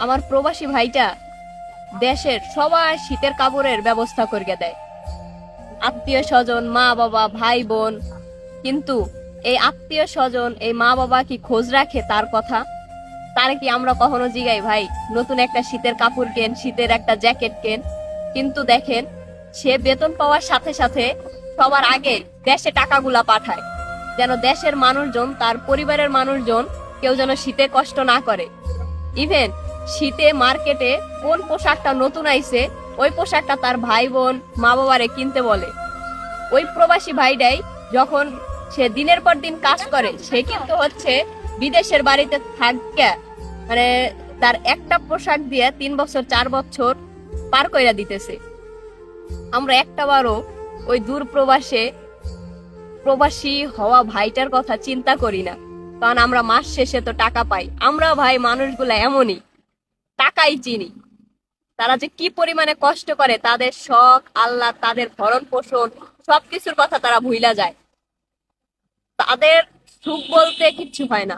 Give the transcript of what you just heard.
আমার প্রবাসী ভাইটা দেশের সবার শীতের কাপড়ের ব্যবস্থা করে দেয়, আত্মীয় স্বজন, মা বাবা, ভাই বোন। কিন্তু এই আত্মীয় স্বজন, এই মা বাবা কি খোঁজ রাখে তার কথা? তারে কি আমরা কখনো জিগাই, ভাই নতুন একটা শীতের কাপড় কেন, শীতের একটা জ্যাকেট কেন? কিন্তু দেখেন, সে বেতন পাওয়ার সাথে সাথে সবার আগে দেশে টাকাগুলা পাঠায়, যেন দেশের মানুষজন, তার পরিবারের মানুষজন কেউ যেন শীতে কষ্ট না করে। ইভেন শীতে মার্কেটে কোন পোশাকটা নতুন আইছে, ওই পোশাকটা তার ভাই বোন, মা বাবারে কিনতে বলে। ওই প্রবাসী ভাইটাই যখন সে দিনের পর দিন কাজ করে, সে কিন্তু হচ্ছে বিদেশের বাড়িতে থাকে, মানে তার একটা পোশাক দিয়ে 3 বছর 4 বছর পার কইরা দিতেছে। আমরা একটাবারও ওই দূর প্রবাসী হওয়া ভাইটার কথা চিন্তা করি না, কারণ আমরা মাস শেষে তো টাকা পাই। আমরা ভাই মানুষগুলা এমনই, টাকাই চিনি। তারা যে কি পরিমাণে কষ্ট করে, তাদের শখ আল্লাহ, তাদের ভরণ পোষণ সবকিছুর কথা তারা ভুইলা যায়। তাদের সুখ বলতে কিচ্ছু হয় না।